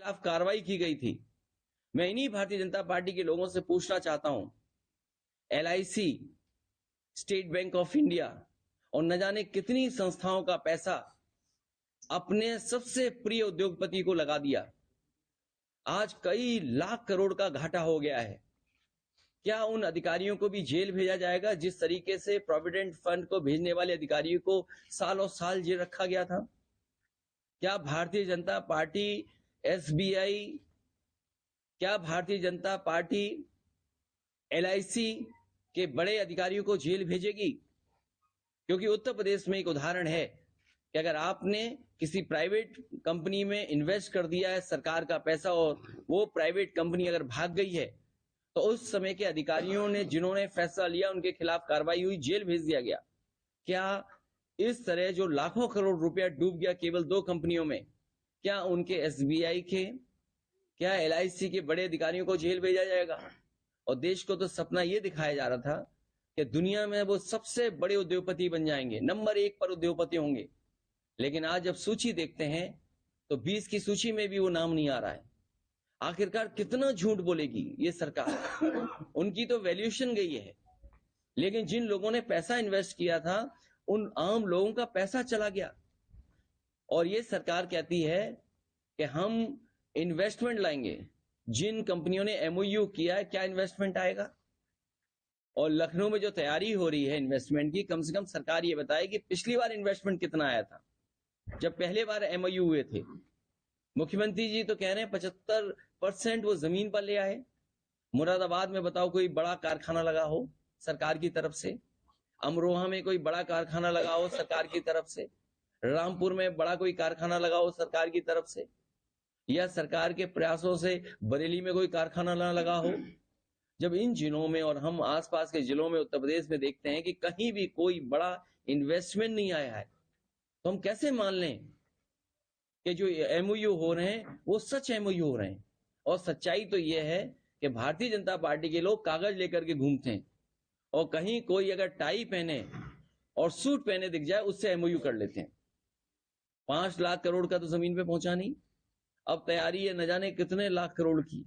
खिलाफ कार्रवाई की गई थी। मैं इन्हीं भारतीय जनता पार्टी के लोगों से पूछना चाहता हूं, LIC, state bank of India और न जाने कितनी संस्थाओं का पैसा अपने सबसे प्रिय उद्योगपति को लगा दिया। आज कई लाख करोड़ का घाटा हो गया है। क्या उन अधिकारियों को भी जेल भेजा जाएगा जिस तरीके से प्रोविडेंट फंड को भेजने वाले अधिकारियों को सालों साल जेल रखा गया था? क्या भारतीय जनता पार्टी SBI, क्या भारतीय जनता पार्टी LIC के बड़े अधिकारियों को जेल भेजेगी? क्योंकि उत्तर प्रदेश में एक उदाहरण है कि अगर आपने किसी प्राइवेट कंपनी में इन्वेस्ट कर दिया है सरकार का पैसा और वो प्राइवेट कंपनी अगर भाग गई है तो उस समय के अधिकारियों ने जिन्होंने फैसला लिया उनके खिलाफ कार्रवाई हुई, जेल भेज दिया गया। क्या इस तरह जो लाखों करोड़ रुपया डूब गया केवल 2 कंपनियों में, क्या उनके SBI के, क्या LIC के बड़े अधिकारियों को जेल भेजा जाएगा? और देश को तो सपना ये दिखाया जा रहा था कि दुनिया में वो सबसे बड़े उद्योगपति बन जाएंगे, नंबर 1 पर उद्योगपति होंगे। लेकिन आज जब सूची देखते हैं तो 20 की सूची में भी वो नाम नहीं आ रहा है। आखिरकार कितना झूठ बोलेगी ये सरकार? उनकी तो वैल्यूएशन गई है, लेकिन जिन लोगों ने पैसा इन्वेस्ट किया था उन आम लोगों का पैसा चला गया। और ये सरकार कहती है कि हम इन्वेस्टमेंट लाएंगे। जिन कंपनियों ने MOU किया है, क्या इन्वेस्टमेंट आएगा? और लखनऊ में जो तैयारी हो रही है इन्वेस्टमेंट की, कम से कम सरकार ये बताए कि पिछली बार इन्वेस्टमेंट कितना आया था जब पहले बार MOU हुए थे। मुख्यमंत्री जी तो कह रहे हैं 75% वो जमीन पर ले आए। मुरादाबाद में बताओ कोई बड़ा कारखाना लगा हो सरकार की तरफ से, अमरोहा में कोई बड़ा कारखाना लगा हो सरकार की तरफ से, रामपुर में बड़ा कोई कारखाना लगा हो सरकार की तरफ से, या सरकार के प्रयासों से बरेली में कोई कारखाना ना लगा हो। जब इन जिलों में और हम आसपास के जिलों में उत्तर प्रदेश में देखते हैं कि कहीं भी कोई बड़ा इन्वेस्टमेंट नहीं आया है, तो हम कैसे मान लें कि जो MOU हो रहे हैं वो सच MOU हो रहे हैं? और सच्चाई तो ये है कि भारतीय जनता पार्टी के लोग कागज लेकर के घूमते हैं और कहीं कोई अगर टाई पहने और सूट पहने दिख जाए उससे MOU कर लेते हैं। 5 लाख करोड़ का तो जमीन पे पहुंचा नहीं, अब तैयारी है न जाने कितने लाख करोड़ की,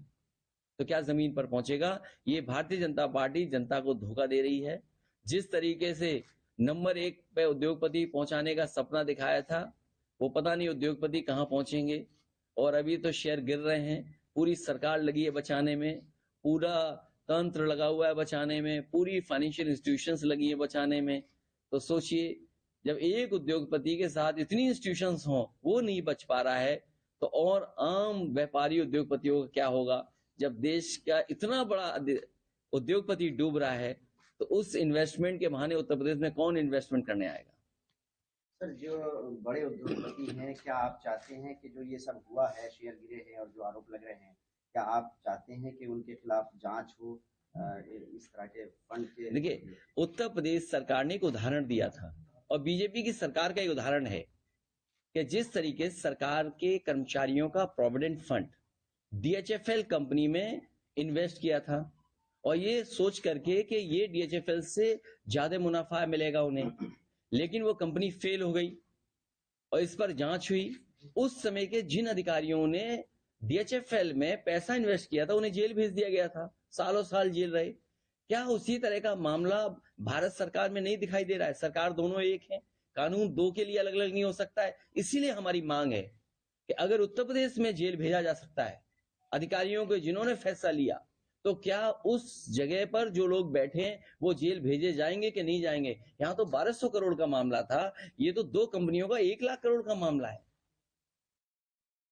तो क्या जमीन पर पहुंचेगा? ये भारतीय जनता पार्टी जनता को धोखा दे रही है। जिस तरीके से नंबर 1 पे उद्योगपति पहुंचाने का सपना दिखाया था, वो पता नहीं उद्योगपति कहां पहुंचेंगे। और अभी तो शेयर गिर रहे हैं, पूरी सरकार लगी है बचाने में, पूरा तंत्र लगा हुआ है बचाने में, पूरी फाइनेंशियल इंस्टीट्यूशंस लगी है बचाने में। तो सोचिए, जब एक उद्योगपति के साथ इतनी इंस्टीट्यूशंस हों वो नहीं बच पा रहा है, तो और आम व्यापारी उद्योगपतियों का क्या होगा? जब देश का इतना बड़ा उद्योगपति डूब रहा है तो उस इन्वेस्टमेंट के बहाने उत्तर प्रदेश में कौन इन्वेस्टमेंट करने आएगा? सर, जो बड़े उद्योगपति हैं, क्या आप चाहते हैं कि जो ये सब हुआ है, शेयर गिरे हैं और जो आरोप लग रहे हैं, क्या आप चाहते हैं कि उनके खिलाफ जांच हो इस तरह के फंड के? देखिए, उत्तर प्रदेश सरकार ने एक उदाहरण दिया था और बीजेपी की सरकार का एक उदाहरण है कि जिस तरीके से सरकार के कर्मचारियों का प्रोविडेंट फंड DHFL कंपनी में इन्वेस्ट किया था और ये सोच करके कि ये DHFL से ज्यादा मुनाफा मिलेगा उन्हें, लेकिन वो कंपनी फेल हो गई और इस पर जांच हुई। उस समय के जिन अधिकारियों ने DHFL में पैसा इन्वेस्ट किया था उन्हें जेल भेज दिया गया था, सालों साल जेल रहे। क्या उसी तरह का मामला भारत सरकार में नहीं दिखाई दे रहा है? सरकार दोनों एक है, कानून 2 के लिए अलग अलग नहीं हो सकता है। इसीलिए हमारी मांग है कि अगर उत्तर प्रदेश में जेल भेजा जा सकता है अधिकारियों को जिन्होंने फैसला लिया, तो क्या उस जगह पर जो लोग बैठे हैं वो जेल भेजे जाएंगे कि नहीं जाएंगे? यहाँ तो 1200 करोड़ का मामला था, ये तो 2 कंपनियों का 1 लाख करोड़ का मामला है।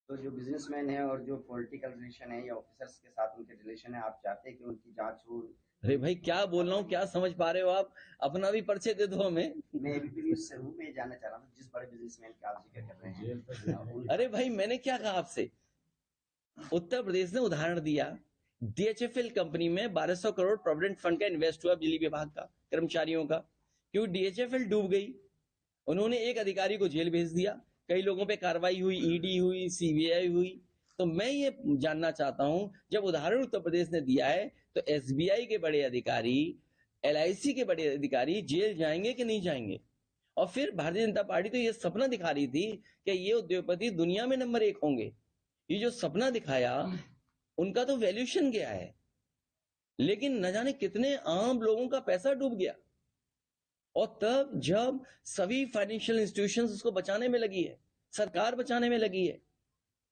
तो जो बिजनेसमैन है और जो पॉलिटिकल रिलेशन है या ऑफिसर्स के साथ उनके रिलेशन है, आप चाहते हैं कि उनकी जांच हो? अरे भाई, क्या बोल रहा हूँ, क्या समझ पा रहे हो आप? अपना भी परिचय दे दो हमें। मैं ABP न्यूज से हूँ, मैं जानना चाह रहा हूँ जिस बड़े बिजनेसमैन का आप जिक्र कर रहे हैं। अरे भाई, मैंने क्या कहा आपसे? उत्तर प्रदेश ने उदाहरण दिया, DHFL कंपनी में 1200 करोड़ प्रोविडेंट फंड का इन्वेस्ट हुआ बिजली विभाग का कर्मचारियों का। क्यों DHFL डूब गई? उन्होंने एक अधिकारी को जेल भेज दिया, कई लोगों पे कार्रवाई हुई, ED हुई, CBI हुई। तो मैं ये जानना चाहता हूं, जब उदाहरण उत्तर प्रदेश ने दिया है तो SBI के बड़े अधिकारी, LIC के बड़े अधिकारी जेल जाएंगे कि नहीं जाएंगे? और फिर भारतीय जनता पार्टी तो ये सपना दिखा रही थी कि ये उद्योगपति दुनिया में नंबर 1 होंगे, ये जो सपना दिखाया उनका तो वैल्यूएशन गया है, लेकिन न जाने कितने आम लोगों का पैसा डूब गया। और तब जब सभी फाइनेंशियल इंस्टीट्यूशंस उसको बचाने में लगी है, सरकार बचाने में लगी है,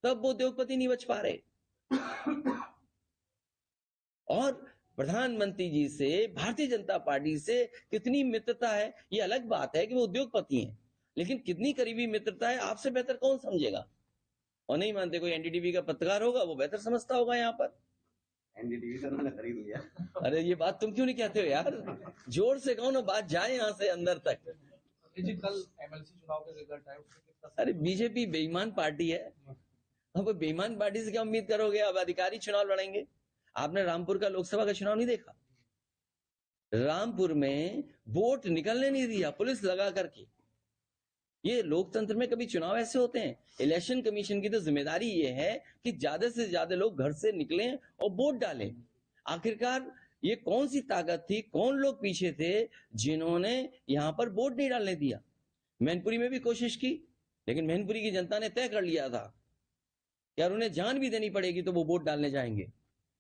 तब वो उद्योगपति नहीं बच पा रहे। और प्रधानमंत्री जी से, भारतीय जनता पार्टी से कितनी मित्रता है, ये अलग बात है कि वो उद्योगपति हैं, लेकिन कितनी करीबी मित्रता है आपसे बेहतर कौन समझेगा। और नहीं मानते, कोई एनडीटीवी का पत्रकार होगा, वो बेहतर समझता होगा। यहाँ पर एनडीटीवी का उन्होंने खरीद लिया। अरे ये बात तुम क्यों नहीं कहते हो यार, जोर से कहो ना, बात जाए यहाँ से अंदर तक। जी कल एमएलसी चुनाव के रिजल्ट आए, अरे बीजेपी बेईमान पार्टी है, अब बेईमान पार्टी से क्या उम्मीद करोगे। अब अधिकारी चुनाव लड़ेंगे। आपने रामपुर का लोकसभा का चुनाव नहीं देखा? रामपुर में वोट निकलने नहीं दिया पुलिस लगा करके। ये लोकतंत्र में कभी चुनाव ऐसे होते हैं? इलेक्शन कमीशन की तो जिम्मेदारी ये है कि ज्यादा से ज्यादा लोग घर से निकलें और वोट डालें। आखिरकार ये कौन सी ताकत थी, कौन लोग पीछे थे जिन्होंने यहां पर वोट नहीं डालने दिया? मैनपुरी में भी कोशिश की, लेकिन मैनपुरी की जनता ने तय कर लिया था कि अगर उन्हें जान भी देनी पड़ेगी तो वो वोट डालने जाएंगे।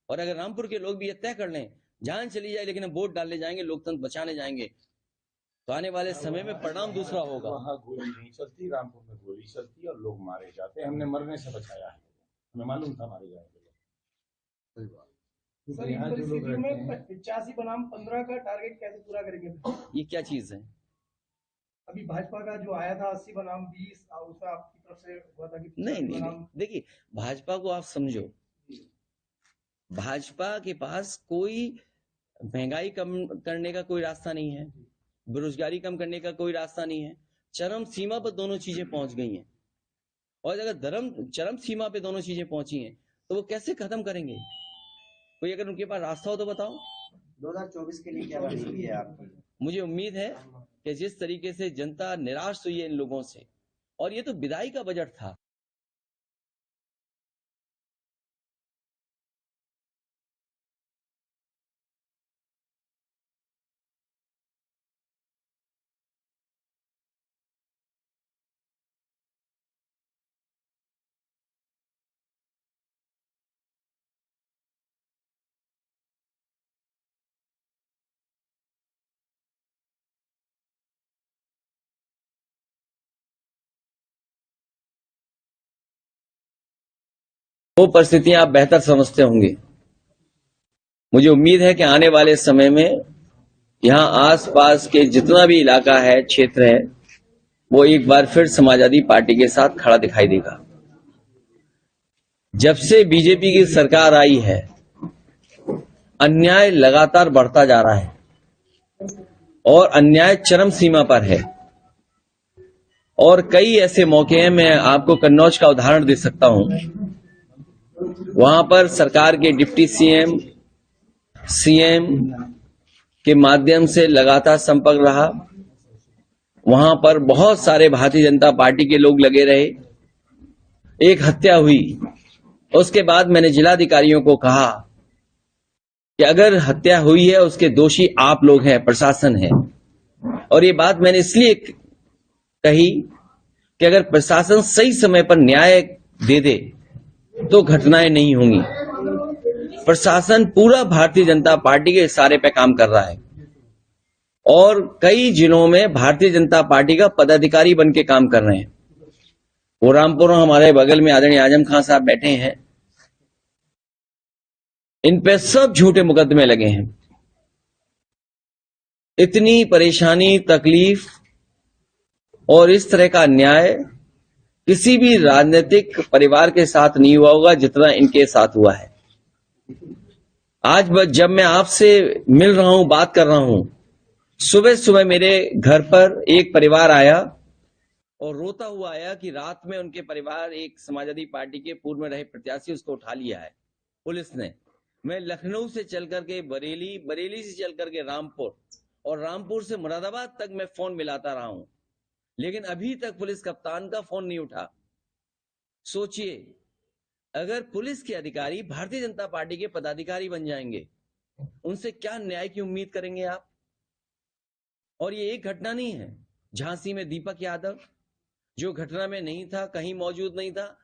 और अगर रामपुर के लोग भी ये तय कर लें, जान चली जाए लेकिन हम वोट डालने जाएंगे, लोकतंत्र बचाने जाएंगे, तो आने वाले समय में परिणाम दूसरा होगा। वहाँ गोली नहीं चलती, रामपुर में गोली चलती और लोग मारे जाते हैं। हमने मरने से बचाया है, हमें मालूम था मारे जाएंगे। सर यहाँ जो लोग रहते हैं 85 बनाम 15 का टारगेट कैसे पूरा करेंगे? ये क्या चीज है? अभी भाजपा का जो आया था 80 बनाम 20, उसका आपकी तरफ से हुआ था कि नहीं, देखिए भाजपा को आप समझो, भाजपा के पास कोई महंगाई कम करने का कोई रास्ता नहीं है, बेरोजगारी कम करने का कोई रास्ता नहीं है। चरम सीमा पर दोनों चीजें पहुंच गई हैं, और अगर चरम सीमा पे दोनों चीजें पहुंची हैं तो वो कैसे खत्म करेंगे? कोई अगर उनके पास रास्ता हो तो बताओ। 2024 के लिए क्या रणनीति है आपकी? मुझे उम्मीद है कि जिस तरीके से जनता निराश हुई है इन लोगों से, और ये तो विदाई का बजट था। वो परिस्थितियां आप बेहतर समझते होंगे। मुझे उम्मीद है कि आने वाले समय में यहां आसपास के जितना भी इलाका है, क्षेत्र है, वो एक बार फिर समाजवादी पार्टी के साथ खड़ा दिखाई देगा। जब से बीजेपी की सरकार आई है, अन्याय लगातार बढ़ता जा रहा है और अन्याय चरम सीमा पर है। और कई ऐसे मौके हैं, मैं आपको कन्नौज का उदाहरण दे सकता हूं। वहां पर सरकार के डिप्टी सीएम के माध्यम से लगातार संपर्क रहा। वहां पर बहुत सारे भारतीय जनता पार्टी के लोग लगे रहे। एक हत्या हुई, उसके बाद मैंने जिलाधिकारियों को कहा कि अगर हत्या हुई है उसके दोषी आप लोग हैं, प्रशासन है। और ये बात मैंने इसलिए कही कि अगर प्रशासन सही समय पर न्याय दे दे तो घटनाएं नहीं होंगी। प्रशासन पूरा भारतीय जनता पार्टी के इशारे पे काम कर रहा है और कई जिलों में भारतीय जनता पार्टी का पदाधिकारी बन के काम कर रहे हैं। वो रामपुर हमारे बगल में आदरणीय आजम खान साहब बैठे हैं, इन पे सब झूठे मुकदमे लगे हैं। इतनी परेशानी, तकलीफ और इस तरह का अन्याय किसी भी राजनीतिक परिवार के साथ नहीं हुआ होगा जितना इनके साथ हुआ है। आज जब मैं आपसे मिल रहा हूं, बात कर रहा हूं, सुबह सुबह मेरे घर पर एक परिवार आया और रोता हुआ आया कि रात में उनके परिवार, एक समाजवादी पार्टी के पूर्व में रहे प्रत्याशी, उसको उठा लिया है पुलिस ने। मैं लखनऊ से चल करके बरेली, बरेली से चल करके रामपुर, और रामपुर से मुरादाबाद तक मैं फोन मिलाता रहा हूं, लेकिन अभी तक पुलिस कप्तान का फोन नहीं उठा। सोचिए, अगर पुलिस के अधिकारी भारतीय जनता पार्टी के पदाधिकारी बन जाएंगे, उनसे क्या न्याय की उम्मीद करेंगे आप? और ये एक घटना नहीं है। झांसी में दीपक यादव जो घटना में नहीं था, कहीं मौजूद नहीं था,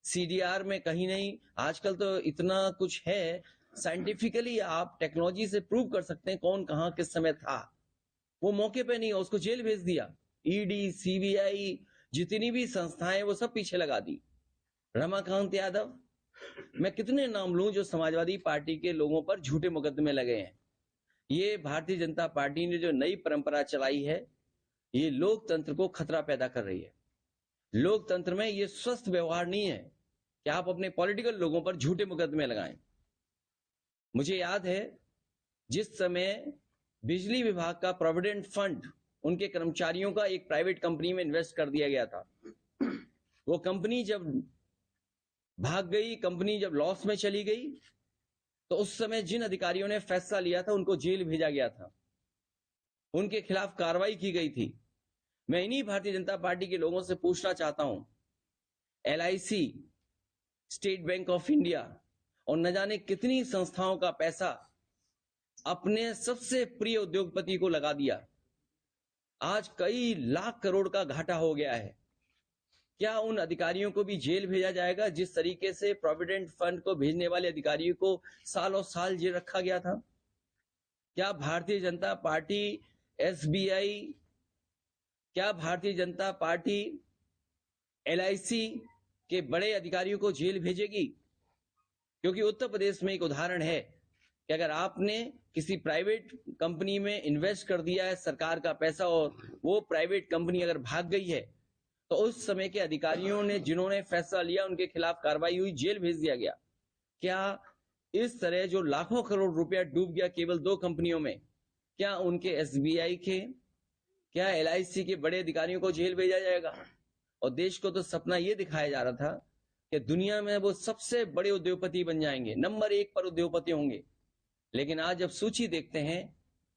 CDR में कहीं नहीं। आजकल तो इतना कुछ है, साइंटिफिकली आप टेक्नोलॉजी से प्रूव कर सकते हैं कौन कहां किस समय था। वो मौके पे नहीं, उसको जेल भेज दिया। ईडी, CBI, जितनी भी संस्थाएं वो सब पीछे लगा दी। रमाकांत यादव, मैं कितने नाम लूं जो समाजवादी पार्टी के लोगों पर झूठे मुकदमे लगे हैं। ये भारतीय जनता पार्टी ने जो नई परंपरा चलाई है, ये लोकतंत्र को खतरा पैदा कर रही है। लोकतंत्र में ये स्वस्थ व्यवहार नहीं है कि आप अपने पॉलिटिकल लोगों पर झूठे मुकदमे लगाएं। मुझे याद है जिस समय बिजली विभाग का प्रोविडेंट फंड उनके कर्मचारियों का एक प्राइवेट कंपनी में इन्वेस्ट कर दिया गया था। वो कंपनी जब भाग गई, कंपनी जब लॉस में चली गई, तो उस समय जिन अधिकारियों ने फैसला लिया था उनको जेल भेजा गया था, उनके खिलाफ कार्रवाई की गई थी। मैं इन्हीं भारतीय जनता पार्टी के लोगों से पूछना चाहता हूं, LIC, state bank of India और न जाने कितनी संस्थाओं का पैसा अपने सबसे प्रिय उद्योगपति को लगा दिया। आज कई लाख करोड़ का घाटा हो गया है। क्या उन अधिकारियों को भी जेल भेजा जाएगा जिस तरीके से प्रोविडेंट फंड को भेजने वाले अधिकारियों को सालों साल जेल रखा गया था? क्या भारतीय जनता पार्टी SBI, क्या भारतीय जनता पार्टी LIC के बड़े अधिकारियों को जेल भेजेगी? क्योंकि उत्तर प्रदेश में एक उदाहरण है कि अगर आपने किसी प्राइवेट कंपनी में इन्वेस्ट कर दिया है सरकार का पैसा और वो प्राइवेट कंपनी अगर भाग गई है, तो उस समय के अधिकारियों ने जिन्होंने फैसला लिया उनके खिलाफ कार्रवाई हुई, जेल भेज दिया गया। क्या इस तरह जो लाखों करोड़ रुपया डूब गया केवल 2 कंपनियों में, क्या उनके SBI के, क्या LIC के बड़े अधिकारियों को जेल भेजा जाएगा? और देश को तो सपना ये दिखाया जा रहा था कि दुनिया में वो सबसे बड़े उद्योगपति बन जाएंगे, नंबर 1 पर उद्योगपति होंगे। लेकिन आज जब सूची देखते हैं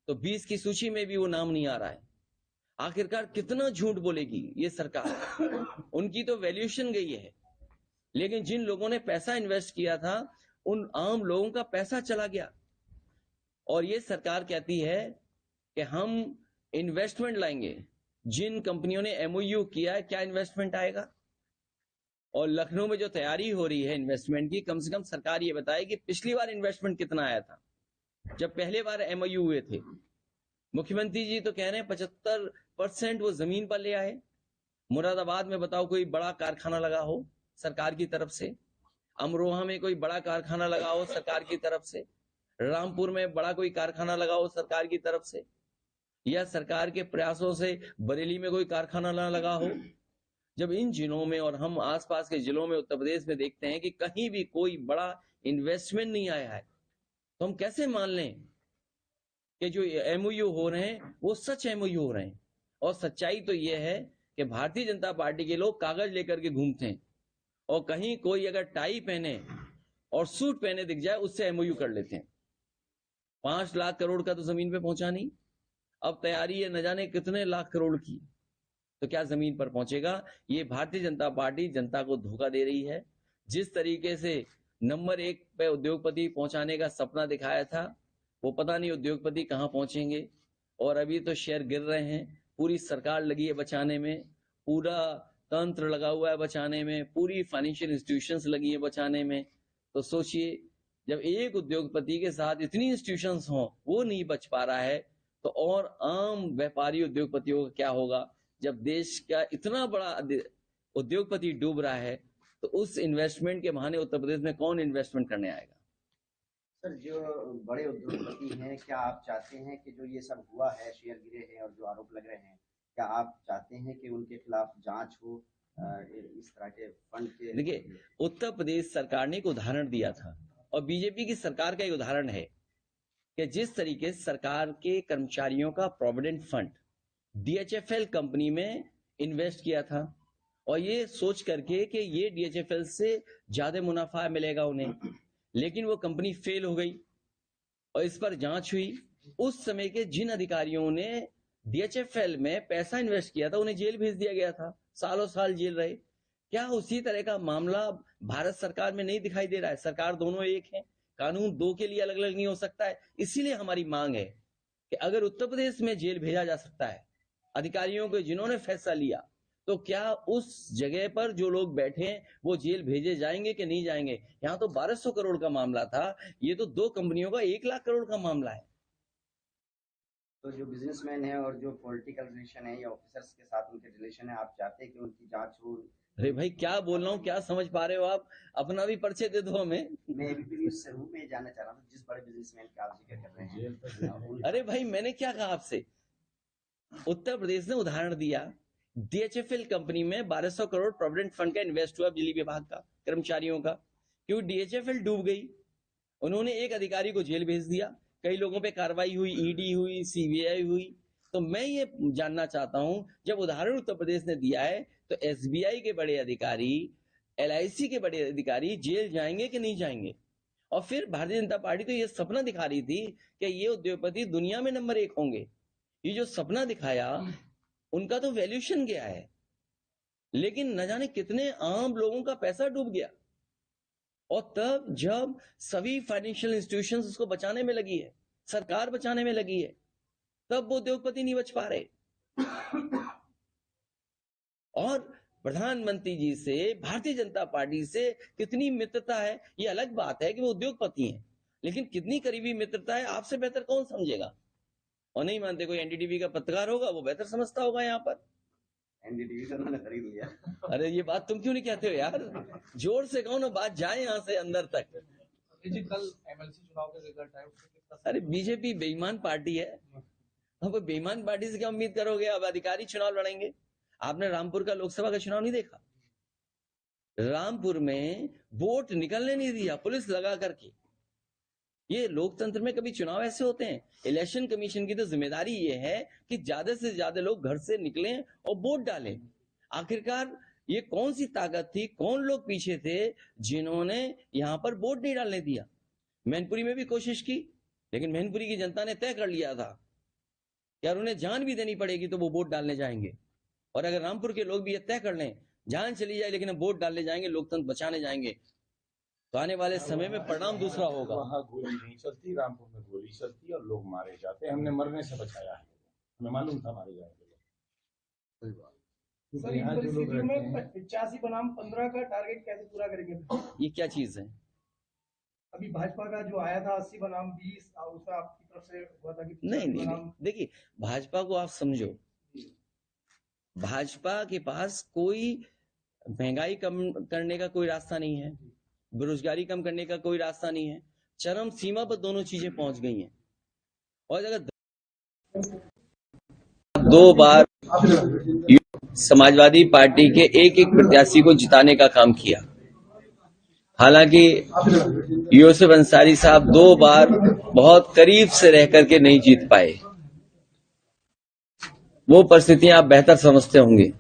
तो 20 की सूची में भी वो नाम नहीं आ रहा है। आखिरकार कितना झूठ बोलेगी ये सरकार? उनकी तो वैल्यूएशन गई है, लेकिन जिन लोगों ने पैसा इन्वेस्ट किया था उन आम लोगों का पैसा चला गया। और ये सरकार कहती है कि हम इन्वेस्टमेंट लाएंगे। जिन कंपनियों ने MOU किया है, क्या इन्वेस्टमेंट आएगा? और लखनऊ में जो तैयारी हो रही है इन्वेस्टमेंट की, कम से कम सरकार ये बताए कि पिछली बार इन्वेस्टमेंट कितना आया था जब पहले बार MOU हुए थे। मुख्यमंत्री जी तो कह रहे हैं 75% वो जमीन पर ले आए। मुरादाबाद में बताओ कोई बड़ा कारखाना लगा हो सरकार की तरफ से, अमरोहा में कोई बड़ा कारखाना लगा हो सरकार की तरफ से, रामपुर में बड़ा कोई कारखाना लगा हो सरकार की तरफ से, या सरकार के प्रयासों से बरेली में कोई कारखाना ना लगा हो। जब इन जिलों में और हम आसपास के जिलों में उत्तर प्रदेश में देखते हैं कि कहीं भी कोई बड़ा इन्वेस्टमेंट नहीं आया है, तो हम कैसे मान लें कि जो MOU हो रहे हैं वो सच MOU हो रहे हैं? और सच्चाई तो ये है कि भारतीय जनता पार्टी के लोग कागज लेकर के घूमते हैं और कहीं कोई अगर टाई पहने और सूट पहने दिख जाए उससे MOU कर लेते हैं। 5 लाख करोड़ का तो जमीन पे पहुंचा नहीं, अब तैयारी है न जाने कितने लाख करोड़ की, तो क्या जमीन पर पहुंचेगा? ये भारतीय जनता पार्टी जनता को धोखा दे रही है। जिस तरीके से नंबर 1 पे उद्योगपति पहुंचाने का सपना दिखाया था, वो पता नहीं उद्योगपति कहां पहुंचेंगे। और अभी तो शेयर गिर रहे हैं, पूरी सरकार लगी है बचाने में, पूरा तंत्र लगा हुआ है बचाने में, पूरी फाइनेंशियल इंस्टीट्यूशंस लगी है बचाने में। तो सोचिए, जब एक उद्योगपति के साथ इतनी इंस्टीट्यूशंस हों वो नहीं बच पा रहा है, तो और आम व्यापारी उद्योगपतियों का क्या होगा? जब देश का इतना बड़ा उद्योगपति डूब रहा है, तो उस इन्वेस्टमेंट के बहाने उत्तर प्रदेश में कौन इन्वेस्टमेंट करने आएगा? सर, जो बड़े उद्योगपति हैं, क्या आप चाहते हैं कि जो ये सब हुआ है, शेयर गिरे हैं और जो आरोप लग रहे हैं, क्या आप चाहते हैं कि उनके खिलाफ जांच हो इस तरह के फंड के? देखिए, उत्तर प्रदेश सरकार ने एक उदाहरण दिया था और बीजेपी की सरकार का एक उदाहरण है कि जिस तरीके से सरकार के कर्मचारियों का प्रोविडेंट फंड DHFL कंपनी में इन्वेस्ट किया था और ये सोच करके कि ये DHFL से ज्यादा मुनाफा मिलेगा उन्हें, लेकिन वो कंपनी फेल हो गई और इस पर जांच हुई। उस समय के जिन अधिकारियों ने DHFL में पैसा इन्वेस्ट किया था उन्हें जेल भेज दिया गया था, सालों साल जेल रहे। क्या उसी तरह का मामला भारत सरकार में नहीं दिखाई दे रहा है? सरकार दोनों एक है, कानून 2 के लिए अलग अलग नहीं हो सकता है। इसीलिए हमारी मांग है कि अगर उत्तर प्रदेश में जेल भेजा जा सकता है अधिकारियों को जिन्होंने फैसला लिया, तो क्या उस जगह पर जो लोग बैठे हैं वो जेल भेजे जाएंगे कि नहीं जाएंगे? यहाँ तो 1200 करोड़ का मामला था, ये तो 2 कंपनियों का 1 लाख करोड़ का मामला है। तो जो बिजनेसमैन है और जो पॉलिटिकल रिलेशन है या ऑफिसर्स के साथ उनके रिलेशन है, आप चाहते हैं कि उनकी जांच हो? अरे भाई क्या बोल रहा हूँ, क्या समझ पा रहे हो आप? अपना भी परिचय दे दो हमें। मैं एबीपी न्यूज से हूँ, मैं जानना चाह रहा हूँ जिस बड़े बिजनेसमैन का आप जिक्र कर रहे हैं। जेल तक जाने अरे भाई मैंने क्या कहा आपसे? उत्तर प्रदेश ने उदाहरण दिया, डीएचएफएल कंपनी में 1200 करोड़ प्रोविडेंट फंड का इन्वेस्ट हुआ बिजली विभाग का, कर्मचारियों का। क्यों डीएचएफएल डूब गई, उन्होंने एक अधिकारी को जेल भेज दिया, कई लोगों पे कार्रवाई हुई, ईडी हुई, सीबीआई हुई। तो मैं ये जानना चाहता हूं, जब उदाहरण उत्तर प्रदेश ने दिया है तो एसबीआई के बड़े अधिकारी, एलआईसी के बड़े अधिकारी जेल जाएंगे कि नहीं जाएंगे? और फिर भारतीय जनता पार्टी तो ये सपना दिखा रही थी कि ये उद्योगपति दुनिया में नंबर 1 होंगे। ये जो सपना दिखाया उनका तो वैल्यूएशन गया है, लेकिन न जाने कितने आम लोगों का पैसा डूब गया। और तब जब सभी फाइनेंशियल इंस्टीट्यूशंस उसको बचाने में लगी है, सरकार बचाने में लगी है, तब वो उद्योगपति नहीं बच पा रहे। और प्रधानमंत्री जी से, भारतीय जनता पार्टी से कितनी मित्रता है, ये अलग बात है कि वो उद्योगपति हैं, लेकिन कितनी करीबी मित्रता है आपसे बेहतर कौन समझेगा? और नहीं मानते, कोई एनडीटीवी का पत्रकार होगा, वो बेहतर समझता होगा। यहाँ पर एनडीटीवी का उन्होंने खरीद लिया। अरे ये बात तुम क्यों नहीं कहते हो यार? जोर से कहो ना, बात जाए यहाँ से अंदर तक। जी कल एमएलसी चुनाव के रिजल्ट आए, उससे कितना अरे बीजेपी बेईमान पार्टी है, अब बेईमान पार्टी से क्या उम्मीद करोगे? अब अधिकारी चुनाव लड़ेंगे। आपने रामपुर का लोकसभा का चुनाव नहीं देखा? रामपुर में वोट निकलने नहीं दिया पुलिस लगा करके। ये लोकतंत्र में कभी चुनाव ऐसे होते हैं? इलेक्शन कमीशन की तो जिम्मेदारी ये है कि ज्यादा से ज्यादा लोग घर से निकलें और वोट डालें। आखिरकार ये कौन सी ताकत थी, कौन लोग पीछे थे जिन्होंने यहां पर वोट नहीं डालने दिया? मैनपुरी में भी कोशिश की, लेकिन मैनपुरी की जनता ने तय कर लिया था कि यार उन्हें जान भी देनी पड़ेगी तो वो वोट डालने जाएंगे। और अगर रामपुर के लोग भी ये तय कर लें, जान चली जाए लेकिन हम वोट डालने जाएंगे, लोकतंत्र बचाने जाएंगे, तो आने वाले समय में परिणाम दूसरा होगा। वहाँ गोली नहीं चलती, रामपुर में गोली चलती और लोग मारे जाते हैं। हमने मरने से बचाया है, हमें मालूम था मारे जाएंगे। सर इन परिस्थितियों में 85 बनाम 15 का टारगेट कैसे पूरा करेंगे? ये क्या चीज है? अभी भाजपा का जो आया था 80 बनाम 20, उसमें आपकी तरफ से हुआ था कि नहीं, देखिए भाजपा को आप समझो, भाजपा के पास कोई महंगाई कम करने का कोई रास्ता नहीं है, बेरोजगारी कम करने का कोई रास्ता नहीं है। चरम सीमा पर दोनों चीजें पहुंच गई हैं। और अगर 2 बार समाजवादी पार्टी के एक प्रत्याशी को जिताने का काम किया, हालांकि यूसुफ अंसारी साहब 2 बार बहुत करीब से रह करके नहीं जीत पाए। वो परिस्थितियां आप बेहतर समझते होंगे।